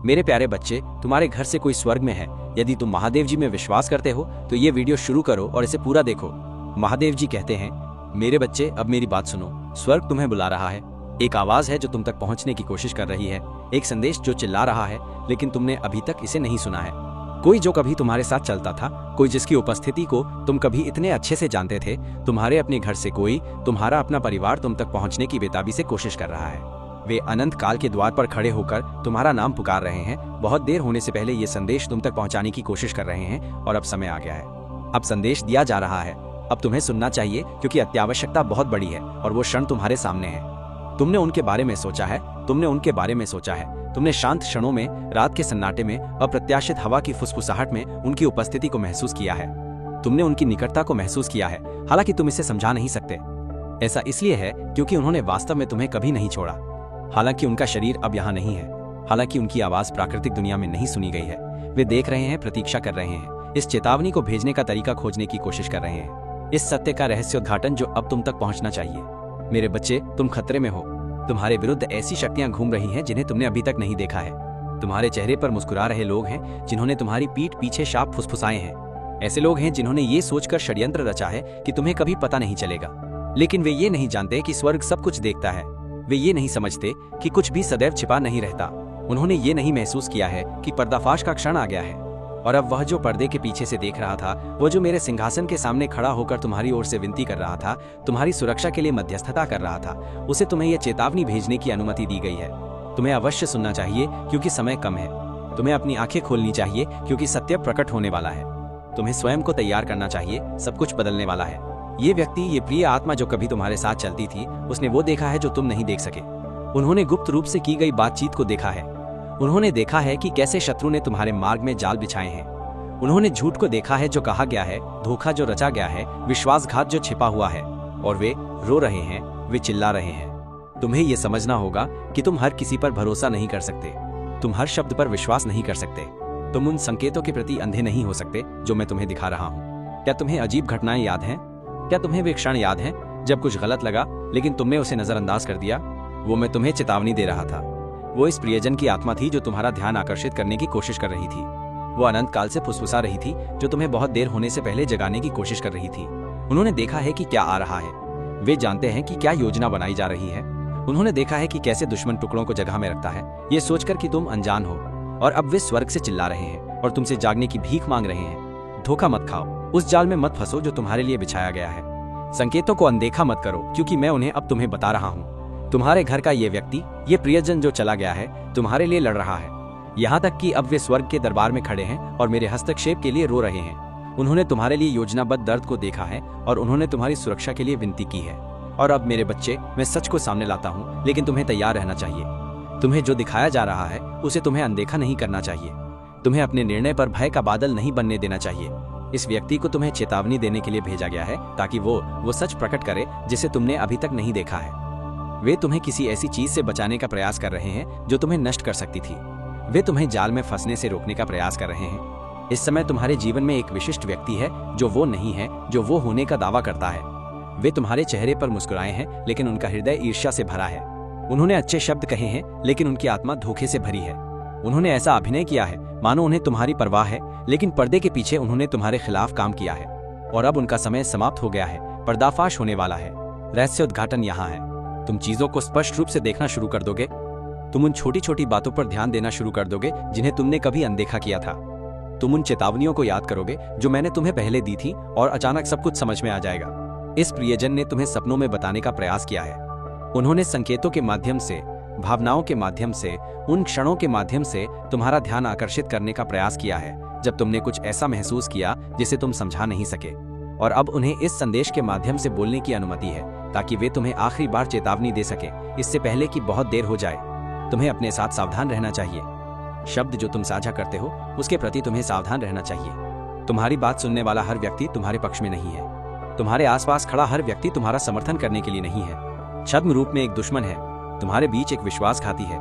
मेरे प्यारे बच्चे, तुम्हारे घर से कोई स्वर्ग में है। यदि तुम महादेव जी में विश्वास करते हो तो ये वीडियो शुरू करो और इसे पूरा देखो। महादेव जी कहते हैं, मेरे बच्चे अब मेरी बात सुनो। स्वर्ग तुम्हें बुला रहा है। एक आवाज है जो तुम तक पहुंचने की कोशिश कर रही है, एक संदेश जो चिल्ला रहा है, लेकिन तुमने अभी तक इसे नहीं सुना है। कोई जो कभी तुम्हारे साथ चलता था, कोई जिसकी उपस्थिति को तुम कभी इतने अच्छे से जानते थे, तुम्हारे अपने घर से कोई, तुम्हारा अपना परिवार तुम तक पहुंचने की बेताबी से कोशिश कर रहा है। वे अनंत काल के द्वार पर खड़े होकर तुम्हारा नाम पुकार रहे हैं। बहुत देर होने से पहले ये संदेश तुम तक पहुंचाने की कोशिश कर रहे हैं और अब समय आ गया है। अब संदेश दिया जा रहा है। अब तुम्हें सुनना चाहिए क्योंकि अत्यावश्यकता बहुत बड़ी है और वो क्षण तुम्हारे सामने है। तुमने उनके बारे में सोचा है, तुमने उनके बारे में सोचा है। तुमने शांत क्षणों में, रात के सन्नाटे में, अप्रत्याशित हवा की फुसफुसाहट में उनकी उपस्थिति को महसूस किया है। तुमने उनकी निकटता को महसूस किया है, हालांकि तुम इसे समझा नहीं सकते। ऐसा इसलिए है क्योंकि उन्होंने वास्तव में तुम्हें कभी नहीं छोड़ा। हालांकि उनका शरीर अब यहाँ नहीं है, हालांकि उनकी आवाज प्राकृतिक दुनिया में नहीं सुनी गई है। वे देख रहे हैं, प्रतीक्षा कर रहे हैं, इस चेतावनी को भेजने का तरीका खोजने की कोशिश कर रहे हैं, इस सत्य का रहस्योद्घाटन जो अब तुम तक पहुंचना चाहिए। मेरे बच्चे, तुम खतरे में हो। तुम्हारे विरुद्ध ऐसी शक्तियां घूम रही हैं जिन्हें तुमने अभी तक नहीं देखा है। तुम्हारे चेहरे पर मुस्कुरा रहे लोग हैं जिन्होंने तुम्हारी पीठ पीछे शाप फुसफुसाए हैं। ऐसे लोग हैं जिन्होंने ये सोचकर षड्यंत्र रचा है कि तुम्हें कभी पता नहीं चलेगा। लेकिन वे ये नहीं जानते कि स्वर्ग सब कुछ देखता है। वे ये नहीं समझते कि कुछ भी सदैव छिपा नहीं रहता। उन्होंने ये नहीं महसूस किया है कि पर्दाफाश का क्षण आ गया है। और अब वह जो पर्दे के पीछे से देख रहा था, वो जो मेरे सिंहासन के सामने खड़ा होकर तुम्हारी ओर से विनती कर रहा था, तुम्हारी सुरक्षा के लिए मध्यस्थता कर रहा था, उसे तुम्हें यह चेतावनी भेजने की अनुमति दी गई है। तुम्हें अवश्य सुनना चाहिए क्योंकि समय कम है। तुम्हें अपनी आंखें खोलनी चाहिए क्योंकि सत्य प्रकट होने वाला है। तुम्हें स्वयं को तैयार करना चाहिए, सब कुछ बदलने वाला है। ये व्यक्ति, ये प्रिय आत्मा जो कभी तुम्हारे साथ चलती थी, उसने वो देखा है जो तुम नहीं देख सके। उन्होंने गुप्त रूप से की गई बातचीत को देखा है। उन्होंने देखा है कि कैसे शत्रु ने तुम्हारे मार्ग में जाल बिछाए हैं। उन्होंने झूठ को देखा है जो कहा गया है, धोखा जो रचा गया है, विश्वासघात जो छिपा हुआ है। और वे रो रहे हैं, वे चिल्ला रहे हैं। तुम्हें यह समझना होगा कि तुम हर किसी पर भरोसा नहीं कर सकते। तुम हर शब्द पर विश्वास नहीं कर सकते। तुम उन संकेतों के प्रति अंधे नहीं हो सकते जो मैं तुम्हें दिखा रहा हूँ। क्या तुम्हें अजीब घटनाएं याद हैं? क्या तुम्हें वे क्षण याद हैं जब कुछ गलत लगा लेकिन तुमने उसे नजरअंदाज कर दिया? वो मैं तुम्हें चेतावनी दे रहा था। वो इस प्रियजन की आत्मा थी जो तुम्हारा ध्यान आकर्षित करने की कोशिश कर रही थी। वो अनंत काल से फुसफुसा रही थी जो तुम्हें बहुत देर होने से पहले जगाने की कोशिश कर रही थी। उन्होंने देखा है कि क्या आ रहा है। वे जानते हैं कि क्या योजना बनाई जा रही है। उन्होंने देखा है कि कैसे दुश्मन टुकड़ों को जगह में रखता है, ये सोचकर कि तुम अनजान हो। और अब वे स्वर्ग से चिल्ला रहे हैं और तुमसे जागने की भीख मांग रहे हैं। धोखा मत खाओ, उस जाल में मत फंसो जो तुम्हारे लिए बिछाया गया है। संकेतों को अनदेखा मत करो क्योंकि मैं उन्हें अब तुम्हें बता रहा हूँ। तुम्हारे घर का ये व्यक्ति, ये प्रियजन जो चला गया है, तुम्हारे लिए लड़ रहा है। यहाँ तक कि अब वे स्वर्ग के दरबार में खड़े हैं और मेरे हस्तक्षेप के लिए रो रहे हैं। उन्होंने तुम्हारे लिए योजनाबद्ध दर्द को देखा है और उन्होंने तुम्हारी सुरक्षा के लिए विनती की है। और अब मेरे बच्चे, मैं सच को सामने लाता हूँ, लेकिन तुम्हें तैयार रहना चाहिए। तुम्हें जो दिखाया जा रहा है उसे तुम्हें अनदेखा नहीं करना चाहिए। तुम्हें अपने निर्णय पर भय का बादल नहीं बनने देना चाहिए। इस व्यक्ति को तुम्हें चेतावनी देने के लिए भेजा गया है ताकि वो सच प्रकट करे जिसे तुमने अभी तक नहीं देखा है। वे तुम्हें किसी ऐसी चीज से बचाने का प्रयास कर रहे हैं जो तुम्हें नष्ट कर सकती थी। वे तुम्हें जाल में फंसने से रोकने का प्रयास कर रहे हैं। इस समय तुम्हारे जीवन में एक विशिष्ट व्यक्ति है जो वो नहीं है जो वो होने का दावा करता है। वे तुम्हारे चेहरे पर मुस्कुराए हैं लेकिन उनका हृदय ईर्ष्या से भरा है। उन्होंने अच्छे शब्द कहे हैं लेकिन उनकी आत्मा धोखे से भरी है। उन्होंने ऐसा अभिनय किया है मानो उन्हें तुम्हारी परवाह है, लेकिन पर्दे के पीछे उन्होंने तुम्हारे खिलाफ काम किया है। और अब उनका समय समाप्त हो गया है। पर्दाफाश होने वाला है। रहस्योद्घाटन यहाँ है। तुम चीजों को स्पष्ट रूप से देखना शुरू कर दोगे। तुम उन छोटी छोटी बातों पर ध्यान देना शुरू कर दोगे जिन्हें तुमने कभी अनदेखा किया था। तुम उन चेतावनियों को याद करोगे जो मैंने तुम्हें पहले दी थी और अचानक सब कुछ समझ में आ जाएगा। इस प्रियजन ने तुम्हें सपनों में बताने का प्रयास किया है। उन्होंने संकेतों के माध्यम से, भावनाओं के माध्यम से, उन क्षणों के माध्यम से तुम्हारा ध्यान आकर्षित करने का प्रयास किया है जब तुमने कुछ ऐसा महसूस किया जिसे तुम समझा नहीं सके। और अब उन्हें इस संदेश के माध्यम से बोलने की अनुमति है ताकि वे तुम्हें आखिरी बार चेतावनी दे सके, इससे पहले कि बहुत देर हो जाए। तुम्हें अपने साथ सावधान रहना चाहिए। शब्द जो तुम साझा करते हो उसके प्रति तुम्हें सावधान रहना चाहिए। तुम्हारी बात सुनने वाला हर व्यक्ति तुम्हारे पक्ष में नहीं है। तुम्हारे आसपास खड़ा हर व्यक्ति तुम्हारा समर्थन करने के लिए नहीं है। छद्म रूप में एक दुश्मन है। तुम्हारे बीच एक विश्वासघाती है।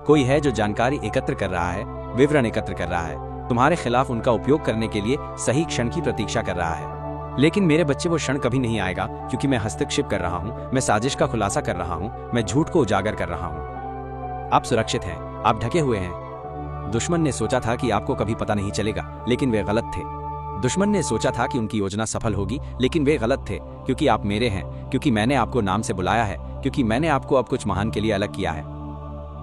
कोई है जो जानकारी एकत्र कर रहा है, विवरण एकत्र कर रहा है, तुम्हारे खिलाफ उनका उपयोग करने के लिए सही क्षण की प्रतीक्षा कर रहा है। लेकिन मेरे बच्चे, वो क्षण कभी नहीं आएगा क्योंकि मैं हस्तक्षेप कर रहा हूँ, मैं साजिश का खुलासा कर रहा हूँ, मैं झूठ को उजागर कर रहा हूँ। आप सुरक्षित हैं, आप ढके हुए हैं। दुश्मन ने सोचा था कि आपको कभी पता नहीं चलेगा, लेकिन वे गलत थे। दुश्मन ने सोचा था कि उनकी योजना सफल होगी, लेकिन वे गलत थे, क्योंकि आप मेरे हैं, क्योंकि मैंने आपको नाम से बुलाया है, क्योंकि मैंने आपको अब कुछ महान के लिए अलग किया है।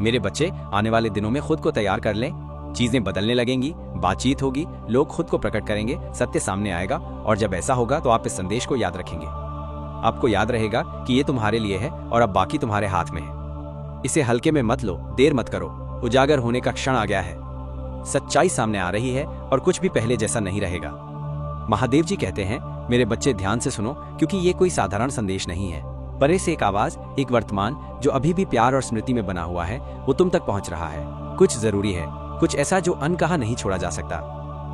मेरे बच्चे, आने वाले दिनों में खुद को तैयार कर लें। चीजें बदलने लगेंगी, बातचीत होगी, लोग खुद को प्रकट करेंगे, सत्य सामने आएगा, और जब ऐसा होगा तो आप इस संदेश को याद रखेंगे। आपको याद रहेगा कि ये तुम्हारे लिए है और अब बाकी तुम्हारे हाथ में है। इसे हल्के में मत लो, देर मत करो। उजागर होने का क्षण आ गया है। सच्चाई सामने आ रही है और कुछ भी पहले जैसा नहीं रहेगा। महादेव जी कहते हैं, मेरे बच्चे ध्यान से सुनो, क्योंकि ये कोई साधारण संदेश नहीं है। परे से एक आवाज, एक वर्तमान जो अभी भी प्यार और स्मृति में बना हुआ है, वो तुम तक पहुंच रहा है। कुछ जरूरी है, कुछ ऐसा जो अनकहा नहीं छोड़ा जा सकता।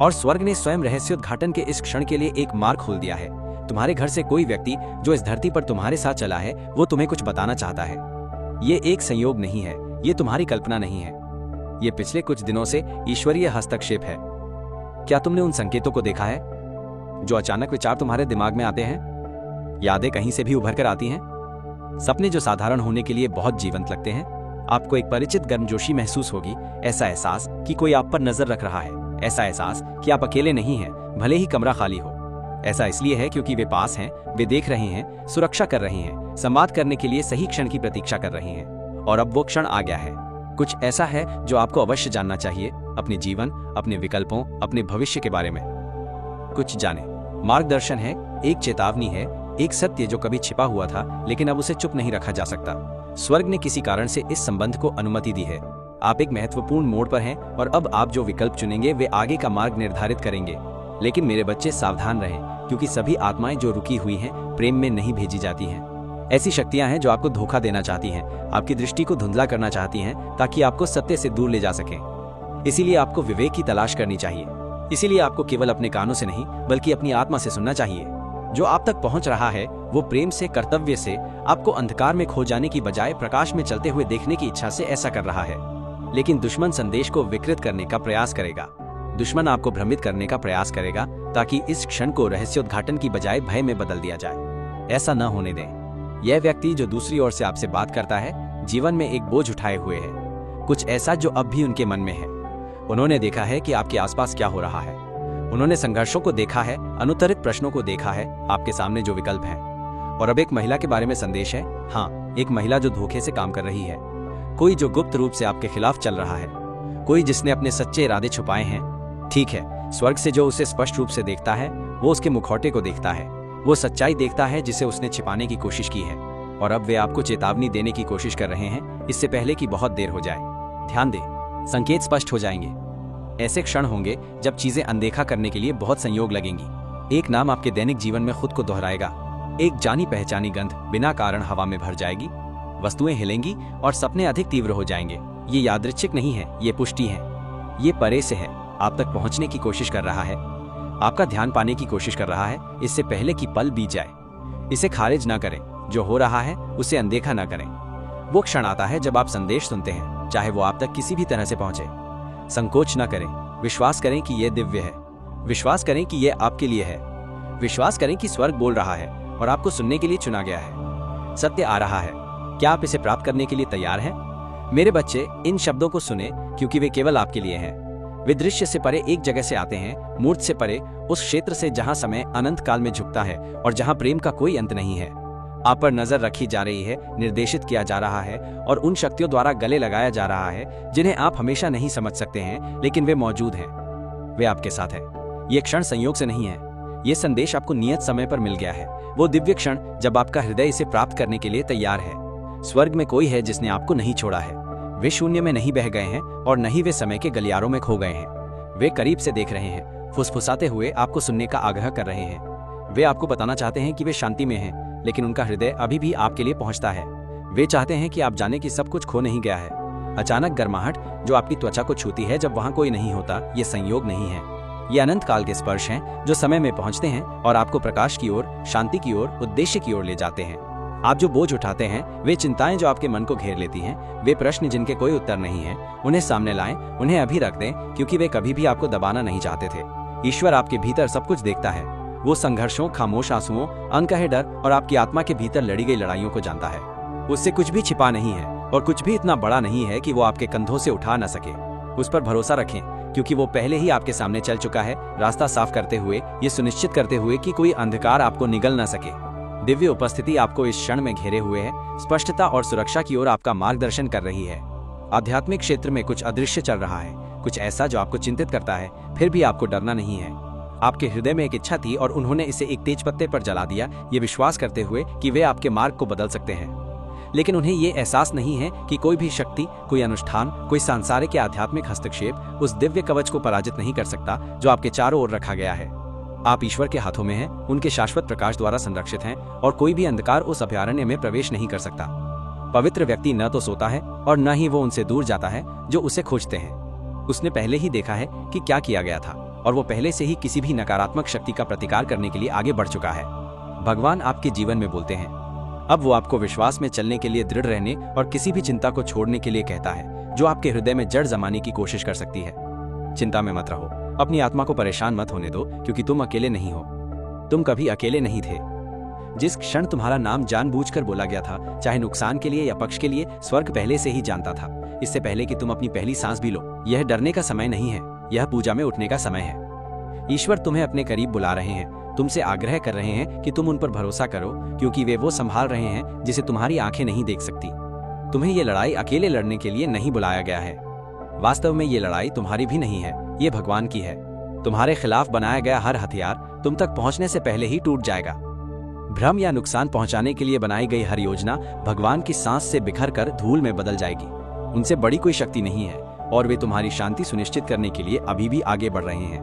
और स्वर्ग ने स्वयं रहस्योद्घाटन के इस क्षण के लिए एक मार्ग खोल दिया है। तुम्हारे घर से कोई व्यक्ति जो इस धरती पर तुम्हारे साथ चला है, वो तुम्हें कुछ बताना चाहता है। ये एक संयोग नहीं है, ये तुम्हारी कल्पना नहीं है, ये पिछले कुछ दिनों से ईश्वरीय हस्तक्षेप है। क्या तुमने उन संकेतों को देखा है जो अचानक विचार तुम्हारे दिमाग में आते हैं? यादें कहीं से भी उभर कर आती हैं, सपने जो साधारण होने के लिए बहुत जीवंत लगते हैं। आपको एक परिचित गर्मजोशी महसूस होगी, ऐसा एहसास कि कोई आप पर नजर रख रहा है, ऐसा एहसास कि आप अकेले नहीं हैं, भले ही कमरा खाली हो। ऐसा इसलिए है क्योंकि वे पास हैं, वे देख रहे हैं, सुरक्षा कर रहे हैं, संवाद करने के लिए सही क्षण की प्रतीक्षा कर रहे हैं। और अब वो क्षण आ गया है। कुछ ऐसा है जो आपको अवश्य जानना चाहिए, अपने जीवन, अपने विकल्पों, अपने भविष्य के बारे में कुछ जाने। मार्गदर्शन है, एक चेतावनी है, एक सत्य जो कभी छिपा हुआ था लेकिन अब उसे चुप नहीं रखा जा सकता। स्वर्ग ने किसी कारण से इस संबंध को अनुमति दी है। आप एक महत्वपूर्ण मोड़ पर हैं और अब आप जो विकल्प चुनेंगे वे आगे का मार्ग निर्धारित करेंगे। लेकिन मेरे बच्चे, सावधान रहें, क्योंकि सभी आत्माएं जो रुकी हुई हैं प्रेम में नहीं भेजी जाती हैं। ऐसी शक्तियां हैं जो आपको धोखा देना चाहती हैं, आपकी दृष्टि को धुंधला करना चाहती हैं ताकि आपको सत्य से दूर ले जा सकें। इसीलिए आपको विवेक की तलाश करनी चाहिए। इसीलिए आपको केवल अपने कानों से नहीं बल्कि अपनी आत्मा से सुनना चाहिए। जो आप तक पहुंच रहा है वो प्रेम से, कर्तव्य से, आपको अंधकार में खो जाने की बजाय प्रकाश में चलते हुए देखने की इच्छा से ऐसा कर रहा है। लेकिन दुश्मन संदेश को विकृत करने का प्रयास करेगा। दुश्मन आपको भ्रमित करने का प्रयास करेगा ताकि इस क्षण को रहस्योद्घाटन की बजाय भय में बदल दिया जाए। ऐसा न होने दें। यह व्यक्ति जो दूसरी ओर से आपसे बात करता है जीवन में एक बोझ उठाए हुए है, कुछ ऐसा जो अब भी उनके मन में है। उन्होंने देखा है कि आपके आसपास क्या हो रहा है, उन्होंने संघर्षों को देखा है, अनुत्तरित प्रश्नों को देखा है, आपके सामने जो विकल्प हैं। और अब एक महिला के बारे में संदेश है। हाँ, एक महिला जो धोखे से काम कर रही है, कोई जो गुप्त रूप से आपके खिलाफ चल रहा है, कोई जिसने अपने सच्चे इरादे छुपाए हैं। ठीक है, स्वर्ग से जो उसे स्पष्ट रूप से देखता है वो उसके मुखौटे को देखता है, वो सच्चाई देखता है जिसे उसने छिपाने की कोशिश की है। और अब वे आपको चेतावनी देने की कोशिश कर रहे हैं, इससे पहले कि बहुत देर हो जाए। ध्यान दें, संकेत स्पष्ट हो जाएंगे। ऐसे क्षण होंगे जब चीजें अनदेखा करने के लिए बहुत संयोग लगेंगी। एक नाम आपके दैनिक जीवन में खुद को दोहराएगा, एक जानी पहचानी गंध बिना कारण हवा में भर जाएगी, वस्तुएं हिलेंगी और सपने अधिक तीव्र हो जाएंगे। ये यादृच्छिक नहीं है, ये पुष्टि है। ये परे से है, आप तक पहुंचने की कोशिश कर रहा है, आपका ध्यान पाने की कोशिश कर रहा है, इससे पहले कि पल बीत जाए। इसे खारिज ना करें, जो हो रहा है उसे अनदेखा ना करें। वो क्षण आता है जब आप संदेश सुनते हैं, चाहे वो आप तक किसी भी तरह से पहुंचे। संकोच ना करें, विश्वास करें कि यह दिव्य है, विश्वास करें कि यह आपके लिए है, विश्वास करें कि स्वर्ग बोल रहा है और आपको सुनने के लिए चुना गया है। सत्य आ रहा है, क्या आप इसे प्राप्त करने के लिए तैयार हैं? मेरे बच्चे, इन शब्दों को सुने क्योंकि वे केवल आपके लिए हैं। वे दृश्य से परे एक जगह से आते हैं, मूर्त से परे, उस क्षेत्र से जहां समय अनंत काल में झुकता है और जहां प्रेम का कोई अंत नहीं है। आप पर नजर रखी जा रही है, निर्देशित किया जा रहा है और उन शक्तियों द्वारा गले लगाया जा रहा है जिन्हें आप हमेशा नहीं समझ सकते हैं, लेकिन वे मौजूद हैं, वे आपके साथ हैं। ये क्षण संयोग से नहीं है, ये संदेश आपको नियत समय पर मिल गया है, वो दिव्य क्षण जब आपका हृदय इसे प्राप्त करने के लिए तैयार है। स्वर्ग में कोई है जिसने आपको नहीं छोड़ा है। वे शून्य में नहीं बह गए हैं और न ही वे समय के गलियारों में खो गए हैं। वे करीब से देख रहे हैं, फुसफुसाते हुए आपको सुनने का आग्रह कर रहे हैं। वे आपको बताना चाहते हैं कि वे शांति में हैं, लेकिन उनका हृदय अभी भी आपके लिए पहुंचता है। वे चाहते हैं कि आप जाने कि सब कुछ खो नहीं गया है। अचानक गर्माहट जो आपकी त्वचा को छूती है जब वहां कोई नहीं होता, ये संयोग नहीं है, ये अनंत काल के स्पर्श हैं जो समय में पहुंचते हैं और आपको प्रकाश की ओर, शांति की ओर, उद्देश्य की ओर ले जाते हैं। आप जो बोझ उठाते हैं, वे चिंताएं जो आपके मन को घेर लेती हैं, वे प्रश्न जिनके कोई उत्तर नहीं है, उन्हें सामने लाएं, उन्हें अभी रख दें, क्योंकि वे कभी भी आपको दबाना नहीं चाहते थे। ईश्वर आपके भीतर सब कुछ देखता है। वो संघर्षों, खामोश आंसुओं, अनकहे डर और आपकी आत्मा के भीतर लड़ी गई लड़ाइयों को जानता है। उससे कुछ भी छिपा नहीं है और कुछ भी इतना बड़ा नहीं है कि वो आपके कंधों से उठा न सके। उस पर भरोसा रखें, क्योंकि वो पहले ही आपके सामने चल चुका है, रास्ता साफ करते हुए, ये सुनिश्चित करते हुए कि कोई अंधकार आपको निगल न सके। दिव्य उपस्थिति आपको इस क्षण में घेरे हुए है, स्पष्टता और सुरक्षा की ओर आपका मार्गदर्शन कर रही है। आध्यात्मिक क्षेत्र में कुछ अदृश्य चल रहा है, कुछ ऐसा जो आपको चिंतित करता है, फिर भी आपको डरना नहीं है। आपके हृदय में एक इच्छा थी और उन्होंने इसे एक तेज पत्ते पर जला दिया, ये विश्वास करते हुए कि वे आपके मार्ग को बदल सकते हैं। लेकिन उन्हें ये एहसास नहीं है कि कोई भी शक्ति, कोई अनुष्ठान, कोई सांसारिक या आध्यात्मिक हस्तक्षेप उस दिव्य कवच को पराजित नहीं कर सकता जो आपके चारों ओर रखा गया है। आप ईश्वर के हाथों में हैं, उनके शाश्वत प्रकाश द्वारा संरक्षित हैं और कोई भी अंधकार उस अभयारण्य में प्रवेश नहीं कर सकता। पवित्र व्यक्ति न तो सोता है और न ही वो उनसे दूर जाता है जो उसे खोजते हैं। उसने पहले ही देखा है कि क्या किया गया था और वो पहले से ही किसी भी नकारात्मक शक्ति का प्रतिकार करने के लिए आगे बढ़ चुका है। भगवान आपके जीवन में बोलते हैं। अब वो आपको विश्वास में चलने के लिए, दृढ़ रहने और किसी भी चिंता को छोड़ने के लिए कहता है जो आपके हृदय में जड़ जमाने की कोशिश कर सकती है। चिंता में मत रहो, अपनी आत्मा को परेशान मत होने दो, क्योंकि तुम अकेले नहीं हो। तुम कभी अकेले नहीं थे। जिस क्षण तुम्हारा नाम जानबूझकर बोला गया था, चाहे नुकसान के लिए या पक्ष के लिए, स्वर्ग पहले से ही जानता था, इससे पहले कि तुम अपनी पहली सांस भी लो। यह डरने का समय नहीं है, यह पूजा में उठने का समय है। ईश्वर तुम्हें अपने करीब बुला रहे हैं, तुमसे आग्रह कर रहे हैं कि तुम उन पर भरोसा करो, क्योंकि वे वो संभाल रहे हैं जिसे तुम्हारी आंखें नहीं देख सकती। तुम्हें ये लड़ाई अकेले लड़ने के लिए नहीं बुलाया गया है। वास्तव में ये लड़ाई तुम्हारी भी नहीं है, ये भगवान की है। तुम्हारे खिलाफ बनाया गया हर हथियार तुम तक पहुंचने से पहले ही टूट जाएगा। भ्रम या नुकसान पहुंचाने के लिए बनाई गई हर योजना भगवान की सांस से बिखर कर धूल में बदल जाएगी। उनसे बड़ी कोई शक्ति नहीं है और वे तुम्हारी शांति सुनिश्चित करने के लिए अभी भी आगे बढ़ रहे हैं।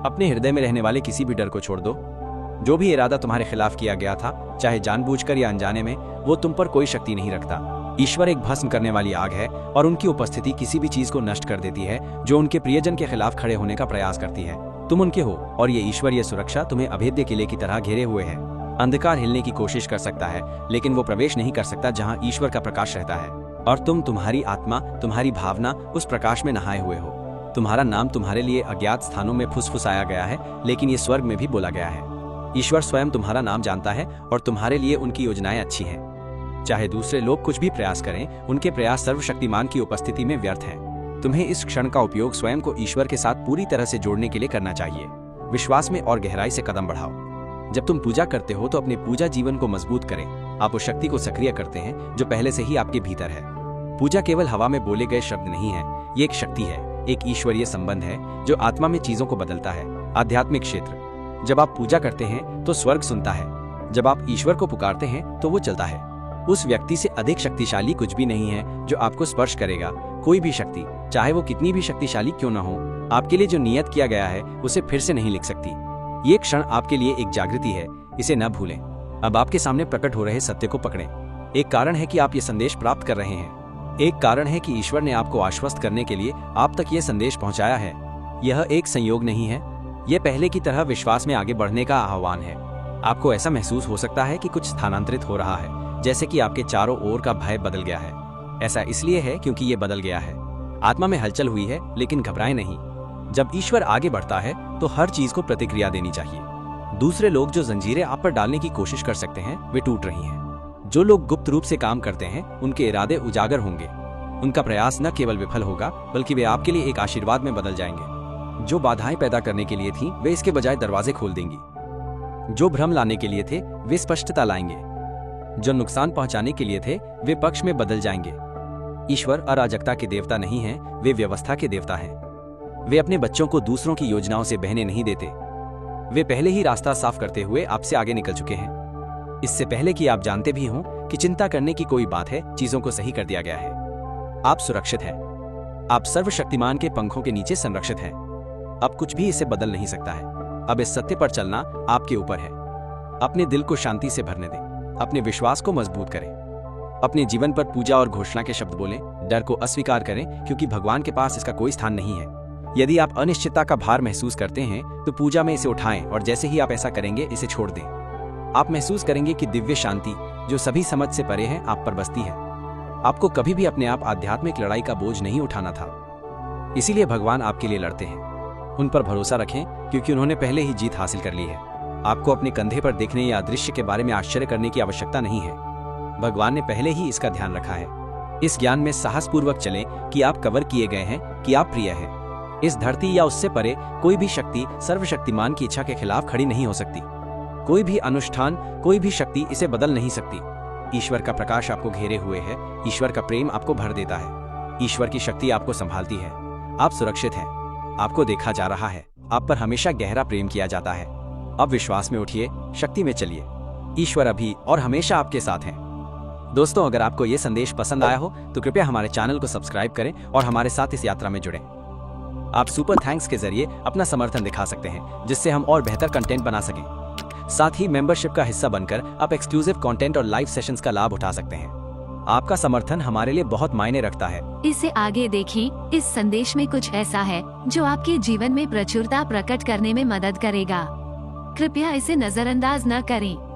अपने हृदय में रहने वाले किसी भी डर को छोड़ दो। जो भी इरादा तुम्हारे खिलाफ किया गया था, चाहे जानबूझकर या अनजाने में, वो तुम पर कोई शक्ति नहीं रखता। ईश्वर एक भस्म करने वाली आग है और उनकी उपस्थिति किसी भी चीज को नष्ट कर देती है जो उनके प्रियजन के खिलाफ खड़े होने का प्रयास करती है। तुम उनके हो और ये ईश्वरीय सुरक्षा तुम्हें अभेद्य किले की तरह घेरे हुए है। अंधकार हिलने की कोशिश कर सकता है, लेकिन वो प्रवेश नहीं कर सकता जहाँ ईश्वर का प्रकाश रहता है। और तुम्हारी आत्मा, तुम्हारी भावना उस प्रकाश में नहाए हुए हो। तुम्हारा नाम तुम्हारे लिए अज्ञात स्थानों में फुसफुसाया गया है, लेकिन ये स्वर्ग में भी बोला गया है। ईश्वर स्वयं तुम्हारा नाम जानता है और तुम्हारे लिए उनकी योजनाएं अच्छी हैं। चाहे दूसरे लोग कुछ भी प्रयास करें, उनके प्रयास सर्वशक्तिमान की उपस्थिति में व्यर्थ हैं। तुम्हें इस क्षण का उपयोग स्वयं को ईश्वर के साथ पूरी तरह से जोड़ने के लिए करना चाहिए। विश्वास में और गहराई से कदम बढ़ाओ। जब तुम पूजा करते हो तो अपने पूजा जीवन को मजबूत करें। आप उस शक्ति को सक्रिय करते हैं जो पहले से ही आपके भीतर है। पूजा केवल हवा में बोले गए शब्द नहीं है, ये एक शक्ति है, एक ईश्वरीय संबंध है जो आत्मा में चीजों को बदलता है। आध्यात्मिक क्षेत्र, जब आप पूजा करते हैं तो स्वर्ग सुनता है। जब आप ईश्वर को पुकारते हैं तो वो चलता है। उस व्यक्ति से अधिक शक्तिशाली कुछ भी नहीं है जो आपको स्पर्श करेगा। कोई भी शक्ति, चाहे वो कितनी भी शक्तिशाली क्यों न हो, आपके लिए जो नियत किया गया है उसे फिर से नहीं लिख सकती। ये क्षण आपके लिए एक जागृति है, इसे न भूलें। अब आपके सामने प्रकट हो रहे सत्य को पकड़ें। एक कारण है कि आप ये संदेश प्राप्त कर रहे हैं। एक कारण है कि ईश्वर ने आपको आश्वस्त करने के लिए आप तक ये संदेश पहुंचाया है। यह एक संयोग नहीं है, यह पहले की तरह विश्वास में आगे बढ़ने का आह्वान है। आपको ऐसा महसूस हो सकता है कि कुछ स्थानांतरित हो रहा है, जैसे कि आपके चारों ओर का भय बदल गया है। ऐसा इसलिए है क्योंकि ये बदल गया है। आत्मा में हलचल हुई है, लेकिन घबराएं नहीं। जब ईश्वर आगे बढ़ता है तो हर चीज को प्रतिक्रिया देनी चाहिए। दूसरे लोग जो जंजीरें आप पर डालने की कोशिश कर सकते हैं, वे टूट रही हैं। जो लोग गुप्त रूप से काम करते हैं, उनके इरादे उजागर होंगे। उनका प्रयास न केवल विफल होगा, बल्कि वे आपके लिए एक आशीर्वाद में बदल जाएंगे। जो बाधाएं पैदा करने के लिए थीं, वे इसके बजाय दरवाजे खोल देंगी। जो भ्रम लाने के लिए थे, वे स्पष्टता लाएंगे। जो नुकसान पहुंचाने के लिए थे, वे पक्ष में बदल जाएंगे। ईश्वर अराजकता के देवता नहीं हैं, वे व्यवस्था के देवता हैं। वे अपने बच्चों को दूसरों की योजनाओं से बहने नहीं देते। वे पहले ही रास्ता साफ करते हुए आपसे आगे निकल चुके हैं। इससे पहले कि आप जानते भी हों कि चिंता करने की कोई बात है, चीजों को सही कर दिया गया है। आप सुरक्षित हैं। आप सर्वशक्तिमान के पंखों के नीचे संरक्षित हैं। अब कुछ भी इसे बदल नहीं सकता है। अब इस सत्य पर चलना आपके ऊपर है। अपने दिल को शांति से भरने दें। अपने विश्वास को मजबूत करें। अपने जीवन पर पूजा और घोषणा के शब्द बोलें। डर को अस्वीकार करें, क्योंकि भगवान के पास इसका कोई स्थान नहीं है। यदि आप अनिश्चितता का भार महसूस करते हैं तो पूजा में इसे उठाएं, और जैसे ही आप ऐसा करेंगे, इसे छोड़ दें। आप महसूस करेंगे कि दिव्य शांति, जो सभी समझ से परे है, आप पर बसती है। आपको कभी भी अपने आप आध्यात्मिक लड़ाई का बोझ नहीं उठाना था। इसीलिए भगवान आपके लिए लड़ते हैं। उन पर भरोसा रखें, क्योंकि उन्होंने पहले ही जीत हासिल कर ली है। आपको अपने कंधे पर देखने या दृश्य के बारे में आश्चर्य करने की आवश्यकता नहीं है। भगवान ने पहले ही इसका ध्यान रखा है। इस ज्ञान में साहसपूर्वक चलें कि आप कवर किए गए हैं, कि आप प्रिय हैं। इस धरती या उससे परे कोई भी शक्ति सर्वशक्तिमान की इच्छा के खिलाफ खड़ी नहीं हो सकती। कोई भी अनुष्ठान, कोई भी शक्ति इसे बदल नहीं सकती। ईश्वर का प्रकाश आपको घेरे हुए है, ईश्वर का प्रेम आपको भर देता है, ईश्वर की शक्ति आपको संभालती है। आप सुरक्षित हैं, आपको देखा जा रहा है, आप पर हमेशा गहरा प्रेम किया जाता है। अब विश्वास में उठिए, शक्ति में चलिए। ईश्वर अभी और हमेशा आपके साथ हैं। दोस्तों, अगर आपको ये संदेश पसंद आया हो तो कृपया हमारे चैनल को सब्सक्राइब करें और हमारे साथ इस यात्रा में जुड़ें। आप सुपर थैंक्स के जरिए अपना समर्थन दिखा सकते हैं, जिससे हम और बेहतर कंटेंट बना सकें। साथ ही मेंबरशिप का हिस्सा बनकर आप एक्सक्लूसिव कंटेंट और लाइव सेशंस का लाभ उठा सकते हैं। आपका समर्थन हमारे लिए बहुत मायने रखता है। इसे आगे देखें। इस संदेश में कुछ ऐसा है जो आपके जीवन में प्रचुरता प्रकट करने में मदद करेगा। कृपया इसे नजरअंदाज न करें।